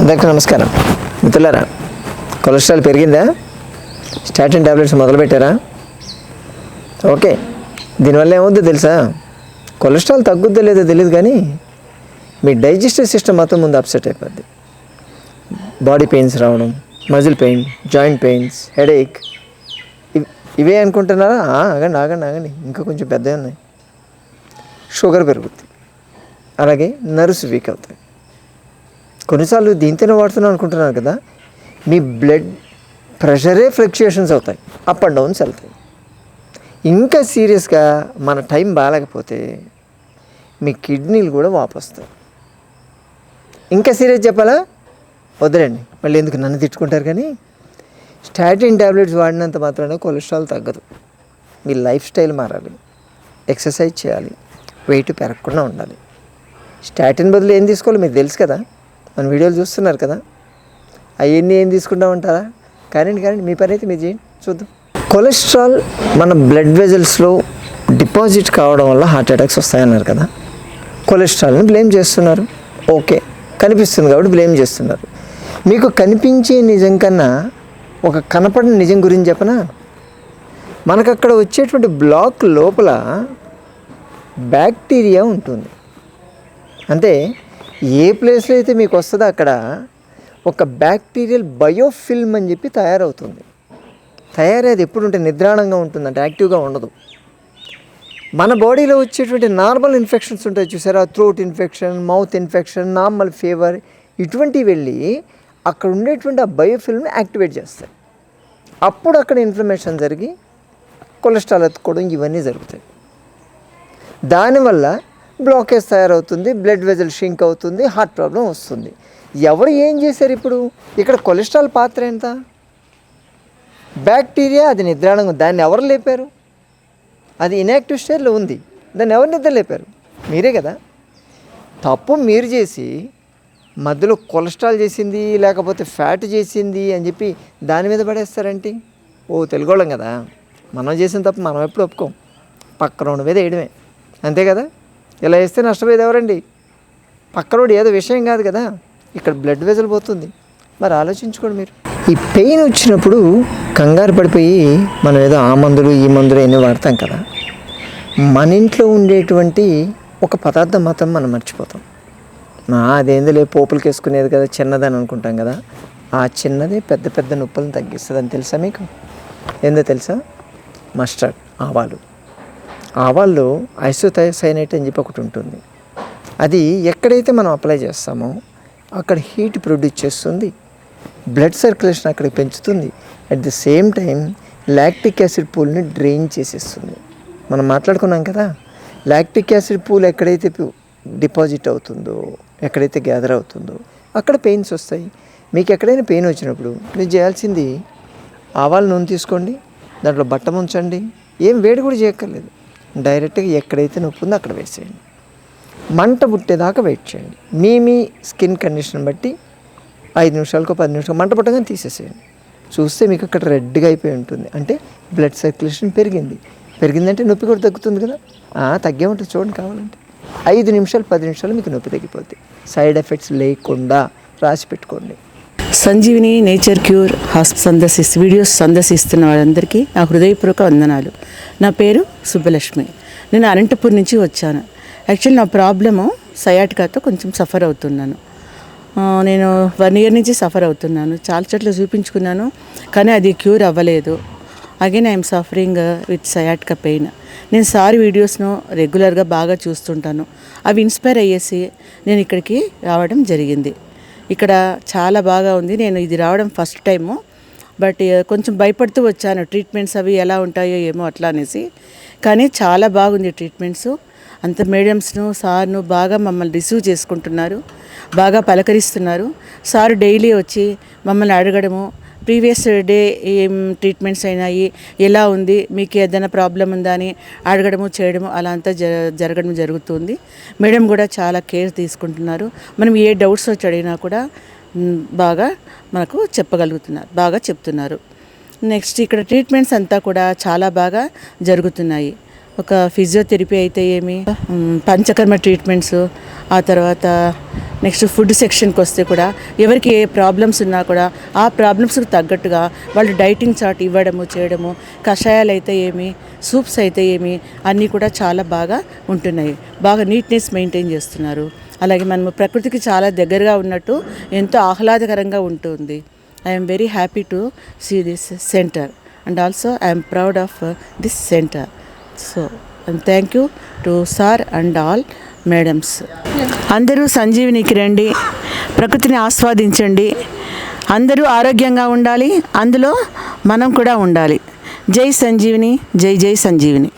అందరికీ నమస్కారం. మిత్రులారా, కొలెస్ట్రాల్ పెరిగిందా? Statin tablets మొదలుపెట్టారా? ఓకే, దీనివల్ల ఏమవుద్దో తెలుసా? కొలెస్ట్రాల్ తగ్గుద్దో లేదో తెలియదు, కానీ మీ డైజెస్టివ్ సిస్టమ్ మొత్తం ముందు అప్సెట్ అయిపోద్ది. బాడీ పెయిన్స్ రావడం, muscle pain, joint pains, headache, ఇవే అనుకుంటున్నారా? ఆగండి ఆగండి ఆగండి, ఇంకా కొంచెం పెద్దవి ఉన్నాయి. షుగర్ పెరుగుద్ది, అలాగే నర్వ్స్ వీక్ అవుతాయి. కొన్నిసార్లు దీంతోనే వాడుతున్నాం అనుకుంటున్నారు కదా, మీ బ్లడ్ ప్రెషరే ఫ్లక్చుయేషన్స్ అవుతాయి, అప్ అండ్ డౌన్స్ వెళ్తాయి. ఇంకా సీరియస్గా మన టైం బాగాలేకపోతే మీ కిడ్నీలు కూడా వాపొస్తాయి. ఇంకా సీరియస్ చెప్పాలా? వద్దులేండి, మళ్ళీ ఎందుకు నన్ను తిట్టుకుంటారు. కానీ స్టాటిన్ ట్యాబ్లెట్స్ వాడినంత మాత్రాన కొలెస్ట్రాల్ తగ్గదు. మీ లైఫ్ స్టైల్ మారాలి, ఎక్సర్సైజ్ చేయాలి, వెయిట్ పెరగకుండా ఉండాలి. స్టాటిన్ బదులు ఏం తీసుకోవాలి మీకు తెలుసు కదా, మన వీడియోలు చూస్తున్నారు కదా. అవన్నీ ఏం తీసుకుంటామంటారా? కానీ మీ పని అయితే మీరు చేయండి, చూద్దాం. కొలెస్ట్రాల్ మన బ్లడ్ వెజల్స్లో డిపాజిట్ కావడం వల్ల హార్ట్ అటాక్స్ వస్తాయన్నారు కదా. కొలెస్ట్రాల్ని బ్లేమ్ చేస్తున్నారు. ఓకే, కనిపిస్తుంది కాబట్టి బ్లేమ్ చేస్తున్నారు. మీకు కనిపించే నిజం కన్నా ఒక కనపడిన నిజం గురించి చెప్పనా? మనకు అక్కడ వచ్చేటువంటి బ్లాక్ లోపల బ్యాక్టీరియా ఉంటుంది. అంటే ఏ ప్లేస్లో అయితే మీకు వస్తుందో అక్కడ ఒక బ్యాక్టీరియల్ బయోఫిల్మ్ అని చెప్పి తయారవుతుంది. తయారయ్యేది ఎప్పుడు ఉంటే నిద్రాణంగా ఉంటుందంటే, యాక్టివ్గా ఉండదు. మన బాడీలో వచ్చేటువంటి నార్మల్ ఇన్ఫెక్షన్స్ ఉంటాయి చూసారా, throat infection, mouth infection, normal fever, ఇటువంటివి వెళ్ళి అక్కడ ఉండేటువంటి ఆ బయోఫిల్మ్ని యాక్టివేట్ చేస్తాయి. అప్పుడు అక్కడ ఇన్ఫ్లమేషన్ జరిగి కొలెస్ట్రాల్ ఎత్తుకోవడం ఇవన్నీ జరుగుతాయి. దానివల్ల బ్లాకేజ్ తయారవుతుంది, బ్లడ్ వెజల్ షింక్ అవుతుంది, హార్ట్ ప్రాబ్లం వస్తుంది. ఎవరు ఏం చేశారు ఇప్పుడు? ఇక్కడ కొలెస్ట్రాల్ పాత్ర ఎంత? బ్యాక్టీరియా అది నిద్రాణంగా, దాన్ని ఎవరు లేపారు? అది ఇన్యాక్టివ్ స్టేజ్లో ఉంది, దాన్ని ఎవరు నిద్ర లేపారు? మీరే కదా. తప్పు మీరు చేసి మధ్యలో కొలెస్ట్రాల్ చేసింది లేకపోతే ఫ్యాట్ చేసింది అని చెప్పి దాని మీద పడేస్తారంటే, తెలుగోళ్ళం కదా, మనం చేసిన తప్పు మనం ఎప్పుడు ఒప్పుకోం, పక్కన మీద వేయడమే, అంతే కదా. ఇలా వేస్తే నష్టపోయేది ఎవరండి? పక్కనోడు ఏదో విషయం కాదు కదా, ఇక్కడ బ్లడ్ వెజల్ పోతుంది. మరి ఆలోచించుకోండి మీరు. ఈ పెయిన్ వచ్చినప్పుడు కంగారు పడిపోయి మనం ఏదో ఆ మందులు ఈ మందులు అన్నీ వాడతాం కదా. మన ఇంట్లో ఉండేటువంటి ఒక పదార్థం మాత్రం మనం మర్చిపోతాం. అదేందులే పోపులకి వేసుకునేది కదా, చిన్నదని అనుకుంటాం కదా. ఆ చిన్నదే పెద్ద పెద్ద నొప్పులను తగ్గిస్తుంది అని తెలుసా మీకు? ఏందో తెలుసా? మస్టర్డ్, ఆవాలు. ఆవాల్లో ఐసోథైసైనేట్ అని చెప్పి ఒకటి ఉంటుంది. అది ఎక్కడైతే మనం అప్లై చేస్తామో అక్కడ హీట్ ప్రొడ్యూస్ చేస్తుంది, బ్లడ్ సర్క్యులేషన్ అక్కడికి పెంచుతుంది. At the same time lactic acid పూల్ని డ్రైన్ చేసేస్తుంది. మనం మాట్లాడుకున్నాం కదా, లాక్టిక్ యాసిడ్ పూల్ ఎక్కడైతే డిపాజిట్ అవుతుందో, ఎక్కడైతే గ్యాదర్ అవుతుందో అక్కడ పెయిన్స్ వస్తాయి. మీకు ఎక్కడైనా పెయిన్ వచ్చినప్పుడు మీరు చేయాల్సింది ఆవాల నూనె తీసుకోండి, దాంట్లో బట్ట ముంచండి, ఏం వేడి కూడా చేయక్కర్లేదు, డైరెక్ట్గా ఎక్కడైతే నొప్పి ఉందో అక్కడ వేసేయండి. మంట పుట్టేదాకా వెయిట్ చేయండి. మీ స్కిన్ కండిషన్ బట్టి 5 నిమిషాలకు 10 నిమిషాలు మంట పుట్టగానే తీసేసేయండి. చూస్తే మీకు అక్కడ రెడ్గా అయిపోయి ఉంటుంది, అంటే బ్లడ్ సర్క్యులేషన్ పెరిగిందంటే నొప్పి కూడా తగ్గుతుంది కదా. తగ్గే ఉంటుంది చూడండి, కావాలంటే 5 నిమిషాలు 10 నిమిషాలు మీకు నొప్పి తగ్గిపోతుంది. సైడ్ ఎఫెక్ట్స్ లేకుండా రాసి పెట్టుకోండి. సంజీవిని నేచర్ క్యూర్ వీడియోస్ సందర్శిస్తున్న వాళ్ళందరికీ నా హృదయపూర్వక వందనాలు. నా పేరు సుబ్బలక్ష్మి. నేను అనంతపూర్ నుంచి వచ్చాను. యాక్చువల్లీ నా ప్రాబ్లము సయాటికాతో కొంచెం సఫర్ అవుతున్నాను. నేను 1 ఇయర్ నుంచి సఫర్ అవుతున్నాను. చాలా చోట్ల చూపించుకున్నాను, కానీ అది క్యూర్ అవ్వలేదు. Again I'm suffering with sciatica pain. నేను సార్ వీడియోస్ను రెగ్యులర్గా బాగా చూస్తుంటాను. అవి ఇన్స్పైర్ అయ్యేసి నేను ఇక్కడికి రావడం జరిగింది. ఇక్కడ చాలా బాగా ఉంది. నేను ఇది రావడం ఫస్ట్ టైము, బట్ కొంచెం భయపడుతూ వచ్చాను, ట్రీట్మెంట్స్ అవి ఎలా ఉంటాయో ఏమో అట్లా అనేసి. కానీ చాలా బాగుంది ట్రీట్మెంట్స్. అంత మేడమ్స్ను సార్ను బాగా మమ్మల్ని రిసీవ్ చేసుకుంటున్నారు, బాగా పలకరిస్తున్నారు. సార్ డైలీ వచ్చి మమ్మల్ని అడగడము, ప్రీవియస్ డే ఏం ట్రీట్మెంట్స్ అయినాయి, ఎలా ఉంది, మీకు ఏదైనా ప్రాబ్లం ఉందా అని అడగడము చేయడము అలా అంతా జరగడం జరుగుతుంది. మేడం కూడా చాలా కేర్ తీసుకుంటున్నారు. మనం ఏ డౌట్స్ వచ్చి అడిగినా కూడా బాగా మనకు చెప్పగలుగుతున్నారు, బాగా చెప్తున్నారు. నెక్స్ట్ ఇక్కడ ట్రీట్మెంట్స్ అంతా కూడా చాలా బాగా జరుగుతున్నాయి. ఒక ఫిజియోథెరపీ అయితే ఏమి, పంచకర్మ ట్రీట్మెంట్స్, ఆ తర్వాత నెక్స్ట్ ఫుడ్ సెక్షన్కి వస్తే కూడా ఎవరికి ఏ ప్రాబ్లమ్స్ ఉన్నా కూడా ఆ ప్రాబ్లమ్స్కి తగ్గట్టుగా వాళ్ళు డైటింగ్ చార్ట్ ఇవ్వడము చేయడము, కషాయాలు అయితే ఏమి, సూప్స్ అయితే ఏమి అన్నీ కూడా చాలా బాగా ఉంటున్నాయి. బాగా నీట్నెస్ మెయింటైన్ చేస్తున్నారు. అలాగే మనము ప్రకృతికి చాలా దగ్గరగా ఉన్నట్టు ఎంతో ఆహ్లాదకరంగా ఉంటుంది. I'm very happy to see this centre and also I'm proud of this centre. So thank you to sir and all madams. అందరూ సంజీవినికి రండి, ప్రకృతిని ఆస్వాదించండి. అందరూ ఆరోగ్యంగా ఉండాలి, అందులో మనం కూడా ఉండాలి. జై సంజీవిని, జై జై సంజీవిని.